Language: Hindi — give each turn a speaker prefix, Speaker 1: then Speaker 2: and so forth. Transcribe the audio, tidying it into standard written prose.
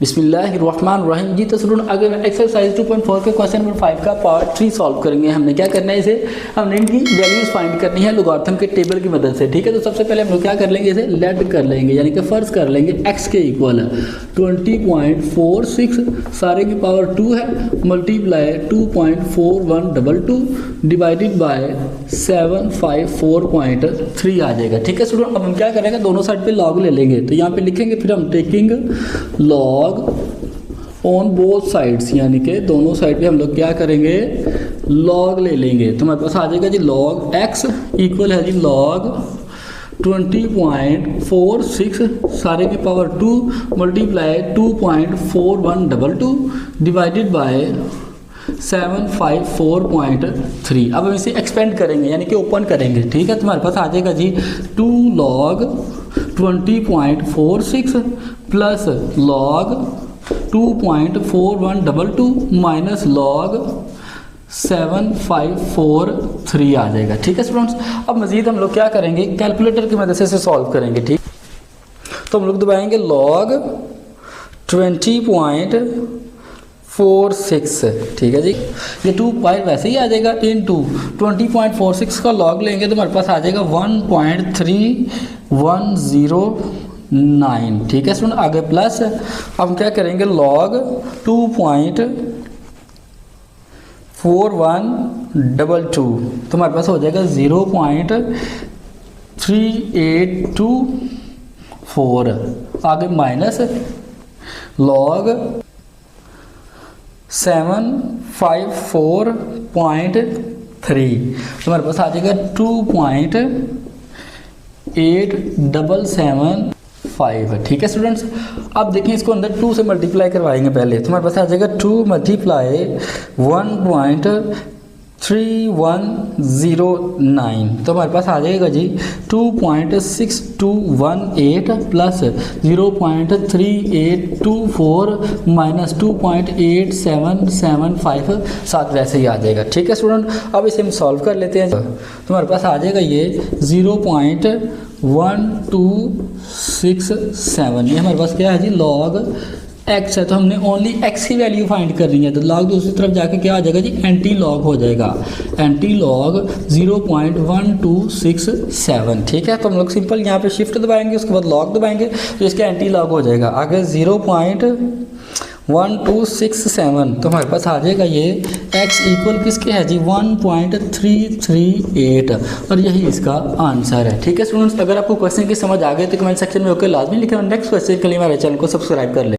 Speaker 1: बिस्मिल्लाहिर्रहमानिर्रहीम। जी तो स्टूडेंट आगे एक्सरसाइज 2.4 के क्वेश्चन नंबर 5 का पार्ट 3 सॉल्व करेंगे। हमने क्या करना है, इसे हमने इनकी वैल्यूज फाइंड करनी है लोगारिथम के टेबल की मदद से। ठीक है, तो सबसे पहले हम लोग क्या कर लेंगे, इसे लेट कर लेंगे, यानी कि फर्ज कर लेंगे x के इक्वल 20.46 सारे की पावर 2 है मल्टीप्लाई 2.4122 डिवाइडेड बाय 754.3 आ जाएगा। ठीक है स्टूडेंट, अब हम क्या करेंगे, दोनों साइड पे लॉग ले लेंगे। तो यहाँ पे लिखेंगे फिर हम taking log on both sides, यानी कि दोनों साइड पे हम लोग क्या करेंगे, लॉग ले लेंगे। तो हमारे पास आ जाएगा जी लॉग x इक्वल है जी लॉग 20.46 सारे की पावर 2 मल्टीप्लाई 2.4122 डिवाइडेड बाय 754.3। अब हम इसे एक्सपेंड करेंगे, यानी कि ओपन करेंगे। ठीक है, तुम्हारे पास आ जाएगा जी 2 log 20.46 plus log 2.4122 minus log 754.3 आ जाएगा। ठीक है स्टूडेंट्स, अब मजीद हम लोग क्या करेंगे, कैलकुलेटर की मदद से इसे सॉल्व करेंगे। ठीक, तो हम लोग दबाएंगे लॉग 20.46। ठीक है जी, ये 2 पाई वैसे ही आ जाएगा इन 20.46 का लॉग लेंगे तो हमारे पास आ जाएगा 1.3109। ठीक है स्टूडेंट, आगे प्लस हम क्या करेंगे लॉग 2.4122 तो हमारे पास हो जाएगा 0.3824। आगे माइनस लॉग 754.3 तो हमारे पास आ जाएगा 2.8775। ठीक है स्टूडेंट्स, अब देखिए इसको अंदर 2 से मल्टीप्लाई करवाएंगे पहले। तो हमारे पास आ जाएगा 2 मल्टीप्लाई 1.3109 तो हमारे पास आ जाएगा जी 2.6218 प्लस 0.3824 माइनस 2.8775 साथ वैसे ही आ जाएगा। ठीक है स्टूडेंट, अब इसे हम सॉल्व कर लेते हैं। तो हमारे पास आ जाएगा ये 0.1267, ये हमारे पास क्या है जी लॉग x है। तो हमने ओनली x की वैल्यू फाइंड करनी है। तो लॉग दूसरी तरफ जाके क्या आ जाएगा जी एंटी लॉग हो जाएगा, एंटी लॉग 0.1267। ठीक है, तो हम लोग सिंपल यहाँ पे शिफ्ट दबाएंगे, उसके बाद लॉग दबाएंगे तो इसका एंटी लॉग हो जाएगा। आगे 0.1267 तो हमारे पास आ जाएगा ये x इक्वल किसके है जी 1.338 और यही इसका आंसर है। ठीक है स्टूडेंट्स, अगर आपको क्वेश्चन की समझ आ गई तो कमेंट सेक्शन में ओके लाजमी लिखें और नेक्स्ट क्वेश्चन के लिए हमारे चैनल को सब्सक्राइब कर लें।